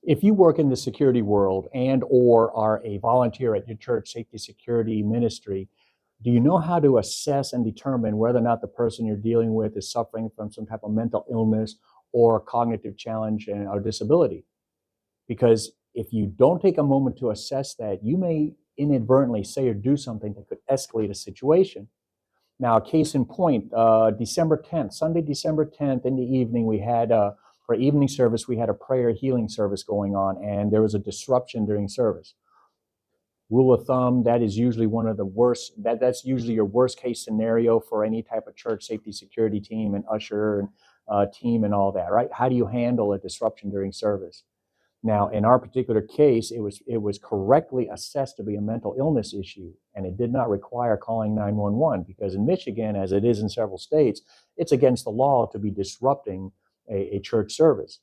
If you work in the security world and or are a volunteer at your church safety security ministry, do you know how to assess and determine whether or not the person you're dealing with is suffering from some type of mental illness or cognitive challenge or disability? Because if you don't take a moment to assess that, you may inadvertently say or do something that could escalate a situation. Now, case in point, December 10th, Sunday, December 10th in the evening, we had, for evening service, we had a prayer healing service going on, and there was a disruption during service. Rule of thumb, that is usually one of the worst, that's usually your worst case scenario for any type of church safety security team and usher and team and all that, right? How do you handle a disruption during service? Now, in our particular case, it was correctly assessed to be a mental illness issue, and it did not require calling 911 because in Michigan, as it is in several states, it's against the law to be disrupting a church service.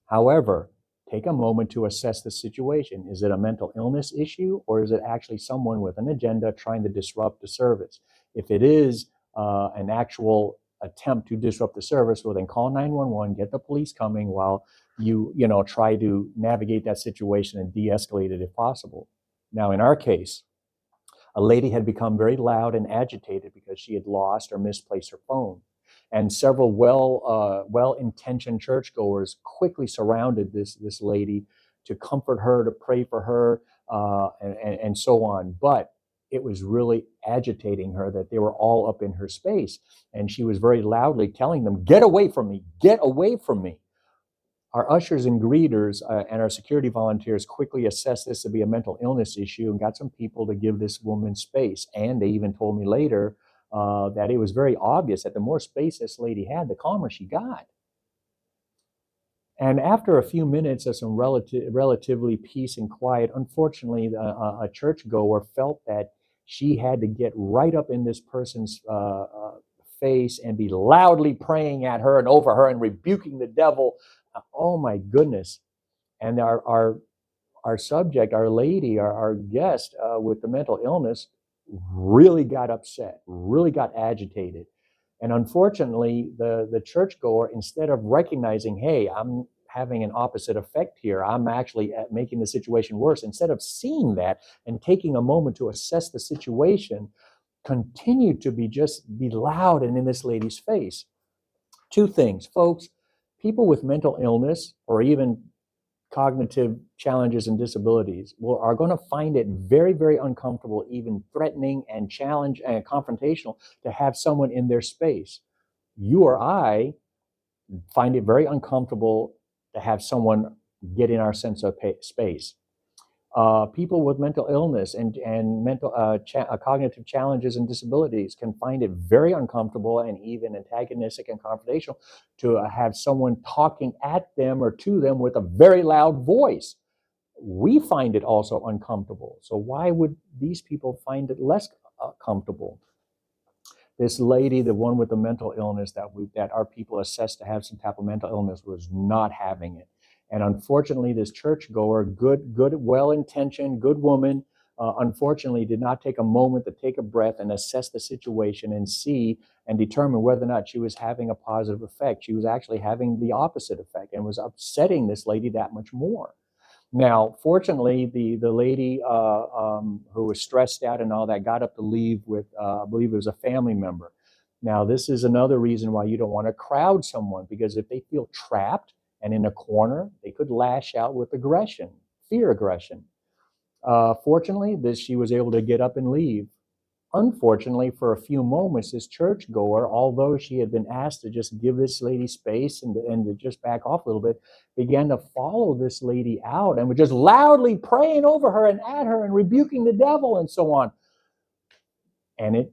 However, take a moment to assess the situation. Is it a mental illness issue, or is it actually someone with an agenda trying to disrupt the service? If it is an actual attempt to disrupt the service, well, then call 911, get the police coming while you try to navigate that situation and de-escalate it if possible. Now, in our case, a lady had become very loud and agitated because she had lost or misplaced her phone. And several well-intentioned churchgoers quickly surrounded this lady to comfort her, to pray for her, and so on. But it was really agitating her that they were all up in her space. And she was very loudly telling them, "Get away from me, get away from me." Our ushers and greeters and our security volunteers quickly assessed this to be a mental illness issue and got some people to give this woman space. And they even told me later that it was very obvious that the more space this lady had, the calmer she got. And after a few minutes of some relatively peace and quiet, unfortunately, a churchgoer felt that she had to get right up in this person's face and be loudly praying at her and over her and rebuking the devil. Oh my goodness. And our subject, our lady, our guest with the mental illness really got upset, really got agitated. And unfortunately, the churchgoer, instead of recognizing, hey, I'm having an opposite effect here, I'm actually making the situation worse, instead of seeing that and taking a moment to assess the situation, continued to be loud and in this lady's face. Two things, folks. People with mental illness or even cognitive challenges and disabilities are going to find it very, very uncomfortable, even threatening and challenge and confrontational to have someone in their space. You or I find it very uncomfortable to have someone get in our sense of space. People with mental illness and mental cognitive challenges and disabilities can find it very uncomfortable and even antagonistic and confrontational to have someone talking at them or to them with a very loud voice. We find it also uncomfortable. So why would these people find it less comfortable? This lady, the one with the mental illness that our people assessed to have some type of mental illness, was not having it. And unfortunately, this churchgoer, good, well-intentioned, good woman, unfortunately did not take a moment to take a breath and assess the situation and see and determine whether or not she was having a positive effect. She was actually having the opposite effect and was upsetting this lady that much more. Now, fortunately, the lady who was stressed out and all that got up to leave with, I believe it was a family member. Now, this is another reason why you don't want to crowd someone, because if they feel trapped and in a corner, they could lash out with aggression, fear aggression. Fortunately, she was able to get up and leave. Unfortunately, for a few moments, this churchgoer, although she had been asked to just give this lady space and to just back off a little bit, began to follow this lady out and was just loudly praying over her and at her and rebuking the devil and so on. And it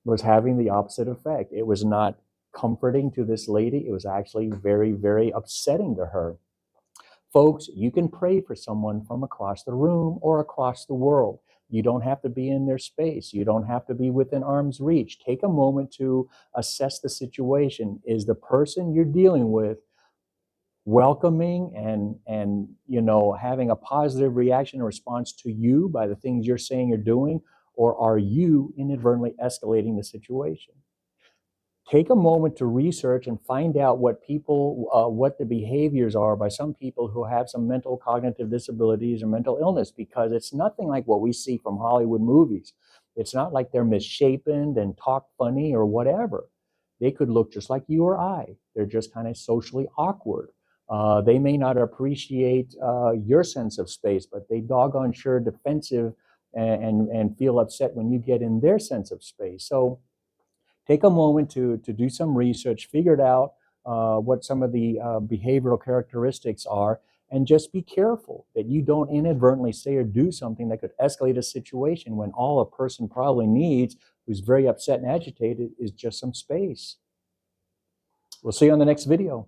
was having the opposite effect. It was not comforting to this lady. It was actually very, very upsetting to her. Folks, you can pray for someone from across the room or across the world. You don't have to be in their space. You don't have to be within arm's reach. Take a moment to assess the situation. Is the person you're dealing with welcoming and having a positive reaction or response to you by the things you're saying or doing, or are you inadvertently escalating the situation? take a moment to research and find out what people, what the behaviors are by some people who have some mental cognitive disabilities or mental illness, because it's nothing like what we see from Hollywood movies. It's not like they're misshapen and talk funny or whatever. They could look just like you or I. They're just kind of socially awkward. They may not appreciate your sense of space, but they doggone sure defensive and feel upset when you get in their sense of space. So take a moment to do some research, figure it out what some of the behavioral characteristics are, and just be careful that you don't inadvertently say or do something that could escalate a situation when all a person probably needs, who's very upset and agitated, is just some space. We'll see you on the next video.